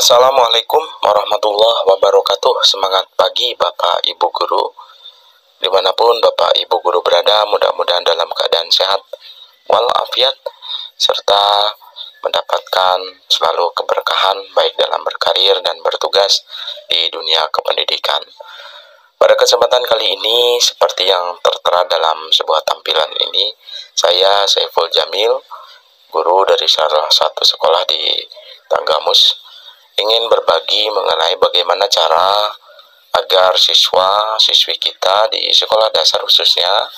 Assalamualaikum warahmatullahi wabarakatuh. Semangat pagi Bapak Ibu Guru. Dimanapun Bapak Ibu Guru berada, mudah-mudahan dalam keadaan sehat walafiat, serta mendapatkan selalu keberkahan baik dalam berkarir dan bertugas di dunia kependidikan. Pada kesempatan kali ini, seperti yang tertera dalam sebuah tampilan ini, saya Saiful Jamil, guru dari salah satu sekolah di Tanggamus, ingin berbagi mengenai bagaimana cara agar siswa-siswi kita di sekolah dasar khususnya,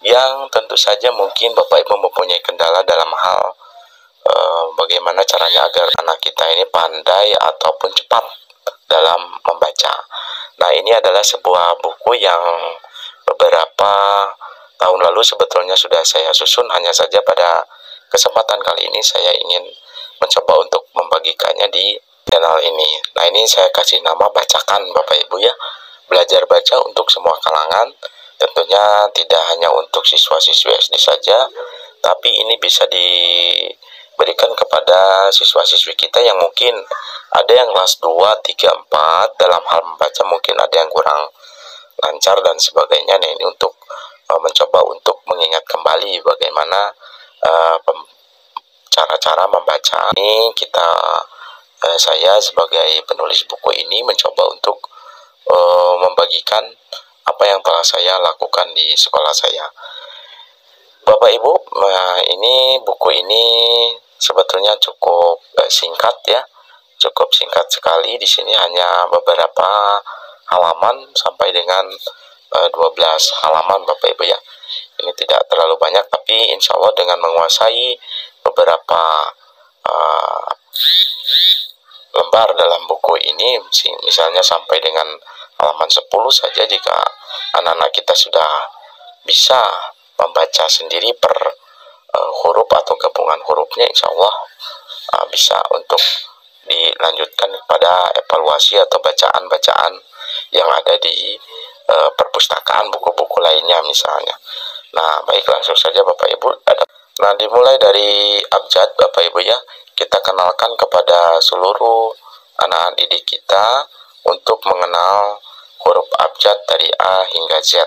yang tentu saja mungkin Bapak Ibu mempunyai kendala dalam hal bagaimana caranya agar anak kita ini pandai ataupun cepat dalam membaca. Nah, ini adalah sebuah buku yang beberapa tahun lalu sebetulnya sudah saya susun, hanya saja pada kesempatan kali ini saya ingin mencoba untuk membagikannya di channel ini. Nah, ini saya kasih nama Bacakan Bapak Ibu ya. Belajar baca untuk semua kalangan. Tentunya tidak hanya untuk siswa-siswi SD saja, tapi ini bisa diberikan kepada siswa-siswi kita yang mungkin ada yang kelas 2, 3, 4 dalam hal membaca mungkin ada yang kurang lancar dan sebagainya. Nah, ini untuk mencoba untuk mengingat kembali bagaimana cara-cara membaca. Ini saya sebagai penulis buku ini mencoba untuk membagikan apa yang telah saya lakukan di sekolah saya. Bapak Ibu, ini buku ini sebetulnya cukup singkat ya, cukup singkat sekali. Di sini hanya beberapa halaman sampai dengan 12 halaman Bapak Ibu ya. Ini tidak terlalu banyak, tapi insya Allah dengan menguasai beberapa lembar dalam buku ini, misalnya sampai dengan halaman 10 saja, jika anak-anak kita sudah bisa membaca sendiri per huruf atau gabungan hurufnya, insya Allah bisa untuk dilanjutkan pada evaluasi atau bacaan-bacaan yang ada di perpustakaan buku-buku lainnya misalnya. Nah, baik, langsung saja Bapak Ibu. Nah, dimulai dari abjad Bapak Ibu ya. Kita kenalkan kepada seluruh anak-anak didik kita untuk mengenal huruf abjad dari A hingga Z.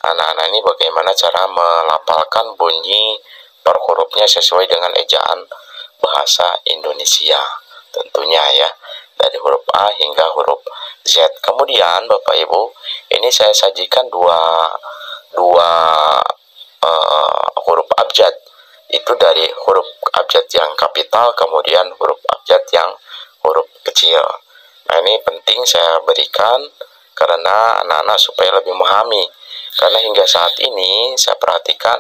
Anak-anak ini bagaimana cara melafalkan bunyi per hurufnya sesuai dengan ejaan bahasa Indonesia tentunya ya, dari huruf A hingga huruf Z. Kemudian Bapak Ibu, ini saya sajikan dua huruf abjad, itu dari huruf abjad yang kapital, kemudian huruf abjad yang huruf kecil. Nah, ini penting saya berikan karena anak-anak supaya lebih memahami. Karena hingga saat ini saya perhatikan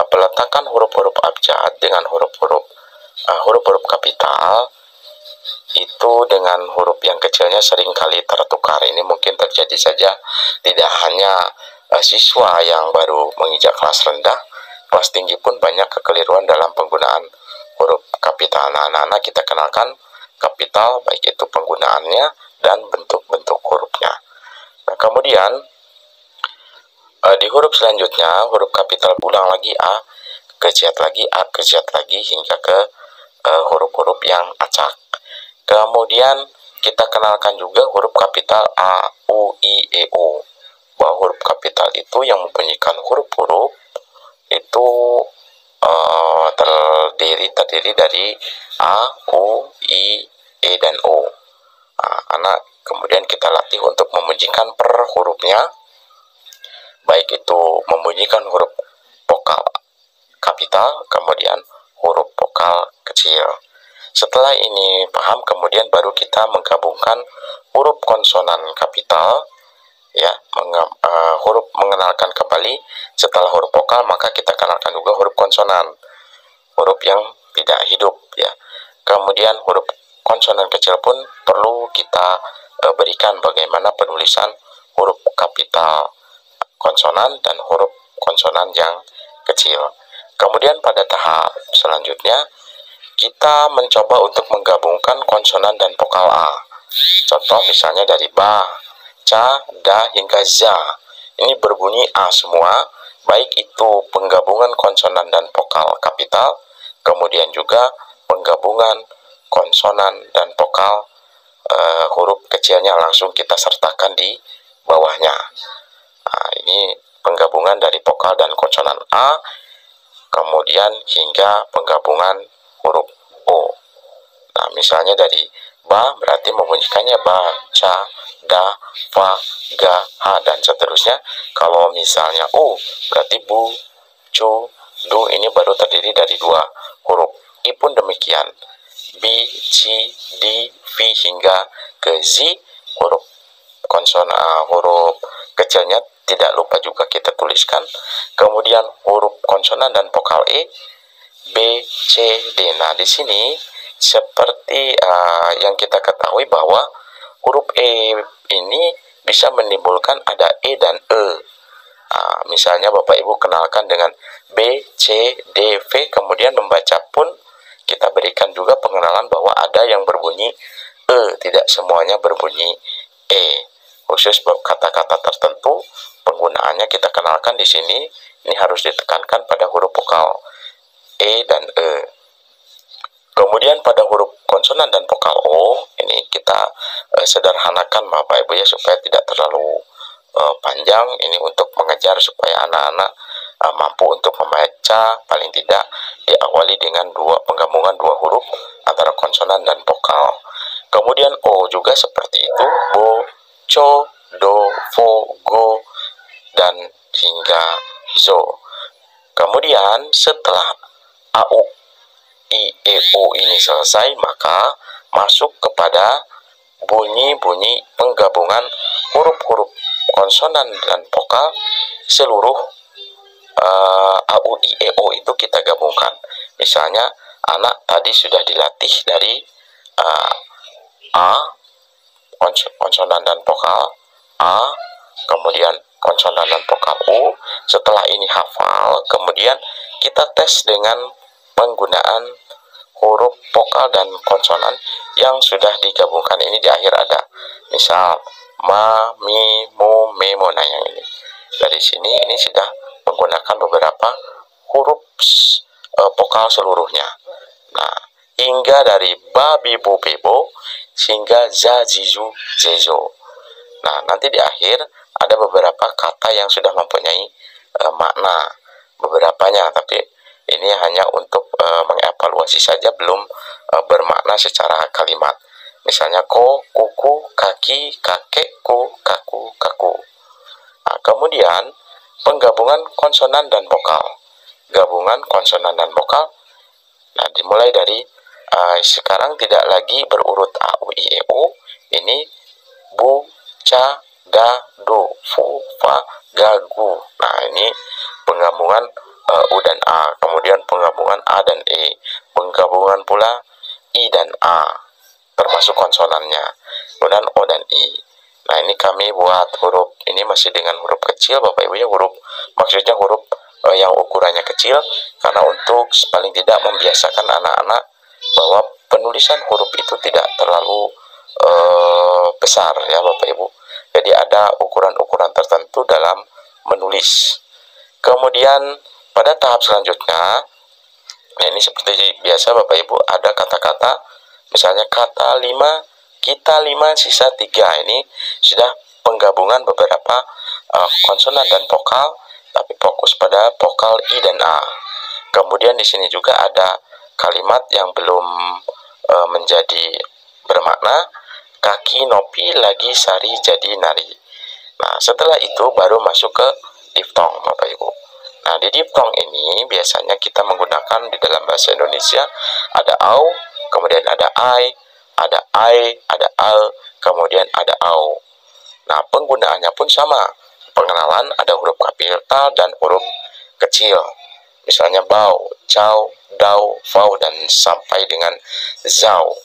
peletakan huruf-huruf abjad dengan huruf-huruf kapital itu dengan huruf yang kecilnya seringkali tertukar. Ini mungkin terjadi saja tidak hanya siswa yang baru menginjak kelas rendah, kelas tinggi pun banyak kekeliruan dalam penggunaan huruf kapital. Nah, anak-anak kita kenalkan kapital, baik itu penggunaannya dan bentuk-bentuk hurufnya. Nah, kemudian di huruf selanjutnya, huruf kapital ulang lagi A ke Z lagi, A ke Z lagi, hingga ke huruf-huruf yang acak. Kemudian kita kenalkan juga huruf kapital A, U, I, E, O. Bahwa huruf kapital itu yang membunyikan huruf-huruf itu terdiri dari A, U, I, E, dan O. Nah, anak kemudian kita latih untuk membunyikan per hurufnya, baik itu membunyikan huruf vokal kapital, kemudian huruf vokal kecil. Setelah ini paham, kemudian baru kita menggabungkan huruf konsonan kapital ya, huruf mengenalkan kembali setelah huruf vokal, maka kita kenalkan juga huruf konsonan, huruf yang tidak hidup ya. Kemudian huruf konsonan kecil pun perlu kita berikan bagaimana penulisan huruf kapital konsonan dan huruf konsonan yang kecil. Kemudian pada tahap selanjutnya kita mencoba untuk menggabungkan konsonan dan vokal A. Contoh misalnya dari ba, ca, da, hingga za. Ini berbunyi A semua, baik itu penggabungan konsonan dan vokal kapital, kemudian juga penggabungan konsonan dan vokal huruf kecilnya langsung kita sertakan di bawahnya. Nah, ini penggabungan dari vokal dan konsonan A, kemudian hingga penggabungan huruf O. Nah, misalnya dari ba berarti membunyikannya ba, ca, da, fa, ga, ha, dan seterusnya. Kalau misalnya O berarti bu, cu, du, ini baru terdiri dari 2 huruf. I pun demikian. B, C, D, V hingga ke Z, huruf konsonan huruf kecilnya tidak lupa juga kita tuliskan. Kemudian huruf konsonan dan vokal E, B, C, D. Nah, di sini seperti yang kita ketahui bahwa huruf E ini bisa menimbulkan ada E dan E. Misalnya Bapak Ibu kenalkan dengan B, C, D, V, kemudian membaca pun kita berikan juga pengenalan bahwa ada yang berbunyi E, tidak semuanya berbunyi E. Khusus kata-kata tertentu penggunaannya kita kenalkan di sini. Ini harus ditekankan pada huruf vokal E dan E. Kemudian pada huruf konsonan dan vokal O, ini kita sederhanakan Bapak Ibu ya, supaya tidak terlalu panjang. Ini untuk mengejar supaya anak-anak mampu untuk membaca, paling tidak diawali dengan penggabungan 2 huruf antara konsonan dan vokal. Kemudian O juga seperti itu, bo, co, do, fo, go, dan hingga zo. Kemudian setelah AU, I, E, O ini selesai, maka masuk kepada bunyi-bunyi penggabungan huruf-huruf konsonan dan vokal. Seluruh AU, I, E, O itu kita gabungkan. Misalnya anak tadi sudah dilatih dari A, konsonan dan vokal A, kemudian konsonan dan vokal U. Setelah ini hafal, kemudian kita tes dengan penggunaan huruf vokal dan konsonan yang sudah digabungkan. Ini di akhir ada misal ma, mi, mu, me, mo. Nah, yang ini dari sini ini sudah menggunakan beberapa huruf vokal seluruhnya. Nah, hingga dari ba, bi, bu, be, bo hingga za, zizu, zezo. Nah, nanti di akhir ada beberapa kata yang sudah mempunyai makna, beberapanya, tapi ini hanya untuk mengevaluasi saja, belum bermakna secara kalimat. Misalnya ko, kuku, kaki, kakekku, kaku, kaku. Nah, kemudian penggabungan konsonan dan vokal. Gabungan konsonan dan vokal. Nah, dimulai dari sekarang tidak lagi berurut A, U, I, E, O. Ini bu, ca, da, do, fu, fa, ga, gu. Nah, ini penggabungan U dan A. Kemudian penggabungan A dan E. Penggabungan pula I dan A, termasuk konsonannya. Kemudian O dan I. Nah, ini kami buat huruf, ini masih dengan huruf kecil Bapak Ibu ya, huruf, maksudnya huruf yang ukurannya kecil, karena untuk paling tidak membiasakan anak-anak bahwa penulisan huruf itu tidak terlalu besar ya Bapak Ibu. Jadi ada ukuran-ukuran tertentu dalam menulis. Kemudian pada tahap selanjutnya, nah ini seperti biasa Bapak Ibu, ada kata-kata, misalnya kata 5, kita 5 sisa 3. Ini sudah penggabungan beberapa konsonan dan vokal, tapi fokus pada vokal I dan A. Kemudian di sini juga ada kalimat yang belum menjadi bermakna, kaki nopi lagi sari jadi nari. Nah, setelah itu baru masuk ke diftong Bapak Ibu. Nah, di diftong ini biasanya kita menggunakan di dalam bahasa Indonesia ada au, kemudian ada ada ada al, kemudian ada au. Nah, penggunaannya pun sama. Pengenalan ada huruf kapital dan huruf kecil. Misalnya bau, cao, dau, fau, dan sampai dengan zau.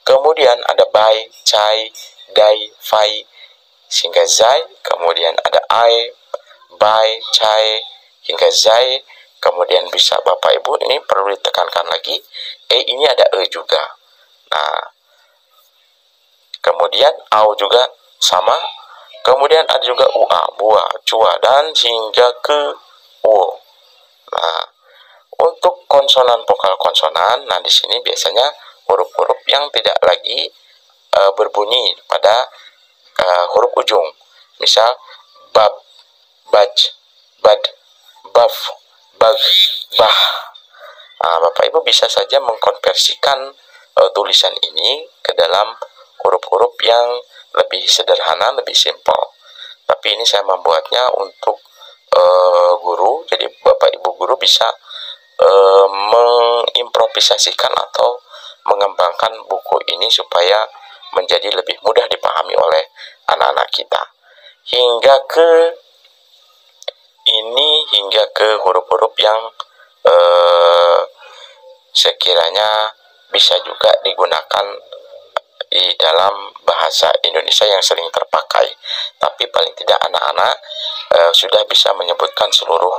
Kemudian ada bai, cai, dai, fai, hingga zai. Kemudian ada ai, bai, cai, hingga zai. Kemudian bisa Bapak Ibu, ini perlu ditekankan lagi, ini ada juga. Nah, kemudian au juga sama. Kemudian ada juga ua, bua, cua, dan hingga ke u. Nah, untuk konsonan vokal konsonan, nah di sini biasanya huruf-huruf yang tidak lagi berbunyi pada huruf ujung. Misal bab, baj, bad, baf, bag, bah. Bapak Ibu bisa saja mengkonversikan tulisan ini ke dalam huruf-huruf yang lebih sederhana, lebih simpel. Tapi ini saya membuatnya untuk guru, jadi Bapak Ibu guru bisa mengimprovisasikan atau mengembangkan buku ini supaya menjadi lebih mudah dipahami oleh anak-anak kita. Hingga ke huruf-huruf yang sekiranya bisa juga digunakan di dalam bahasa Indonesia yang sering terpakai, tapi paling tidak anak-anak sudah bisa menyebutkan seluruh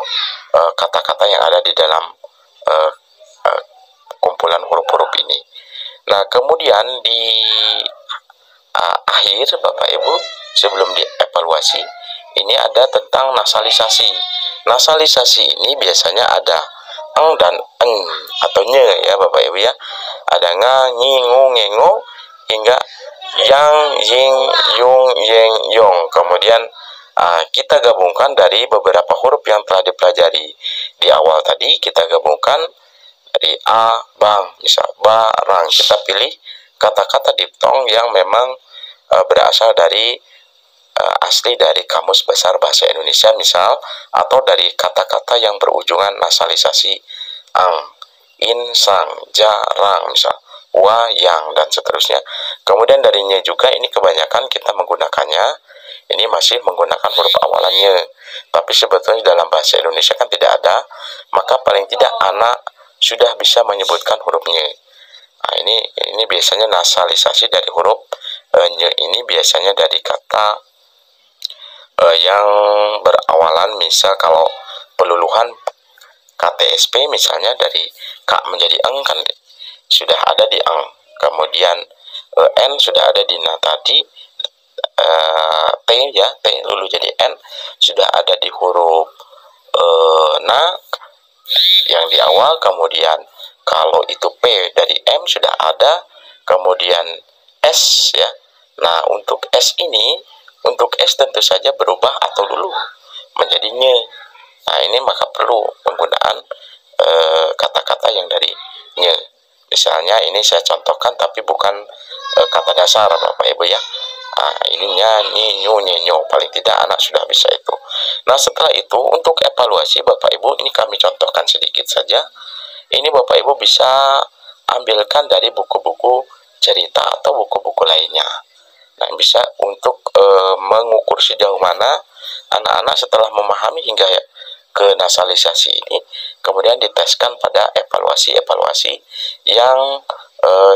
kata-kata yang ada di dalam kumpulan huruf-huruf ini. Nah, kemudian di akhir Bapak Ibu sebelum dievaluasi ini ada tentang nasalisasi. Nasalisasi ini biasanya ada eng dan eng atau nye ya Bapak Ibu ya. Ada nga, nyi, ngu, ngengo hingga yang, ying, yung, yeng, yong. Kemudian kita gabungkan dari beberapa huruf yang telah dipelajari di awal tadi. Kita gabungkan dari a, bang, misal barang. Kita pilih kata-kata diftong yang memang berasal dari asli dari Kamus Besar Bahasa Indonesia misal, atau dari kata-kata yang berujungan nasalisasi ang, insang, jarang misal, wayang dan seterusnya. Kemudian darinya juga ini kebanyakan kita menggunakannya ini masih menggunakan huruf awalannya, tapi sebetulnya dalam bahasa Indonesia kan tidak ada, maka paling tidak anak sudah bisa menyebutkan hurufnya. Nah, ini biasanya nasalisasi dari huruf nye ini biasanya dari kata yang berawalan, misal kalau peluluhan KTSP misalnya dari K menjadi eng kan sudah ada di eng, kemudian N sudah ada di na tadi, T ya, T lulu jadi N sudah ada di huruf na yang di awal, kemudian kalau itu P dari M sudah ada, kemudian S ya. Nah, untuk S ini, untuk S tentu saja berubah atau luluh menjadi nye. Nah, ini maka perlu penggunaan kata-kata yang dari nye. Misalnya ini saya contohkan tapi bukan kata dasar Bapak Ibu ya. Ininya ni, nyu, nyenyo, paling tidak anak sudah bisa itu. Nah, setelah itu untuk evaluasi Bapak Ibu, ini kami contohkan sedikit saja. Ini Bapak Ibu bisa ambilkan dari buku-buku cerita atau buku-buku lainnya. Nah, bisa untuk mengukur sejauh mana anak-anak setelah memahami hingga ke nasalisasi ini, kemudian diteskan pada evaluasi-evaluasi yang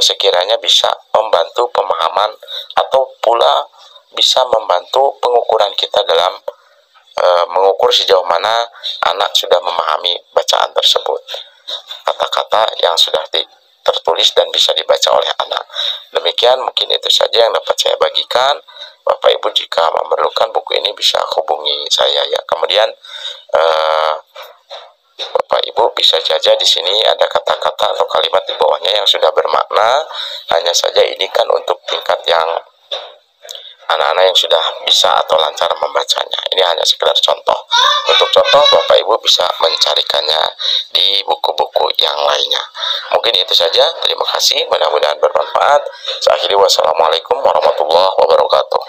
sekiranya bisa membantu pemahaman atau pula bisa membantu pengukuran kita dalam mengukur sejauh mana anak sudah memahami bacaan tersebut, kata-kata yang sudah tertulis dan bisa dibaca oleh anak. Demikian mungkin itu saja yang dapat saya bagikan. Bapak Ibu jika memerlukan buku ini bisa hubungi saya ya. Kemudian Bapak Ibu bisa saja di sini ada kata-kata atau kalimat di bawahnya yang sudah bermakna. Hanya saja ini kan untuk tingkat yang anak-anak yang sudah bisa atau lancar membacanya. Ini hanya sekedar contoh. Untuk contoh Bapak Ibu bisa mencarikannya di buku-buku yang lainnya. Mungkin itu saja. Terima kasih. Mudah-mudahan bermanfaat. Saya akhiri, wassalamualaikum warahmatullahi wabarakatuh.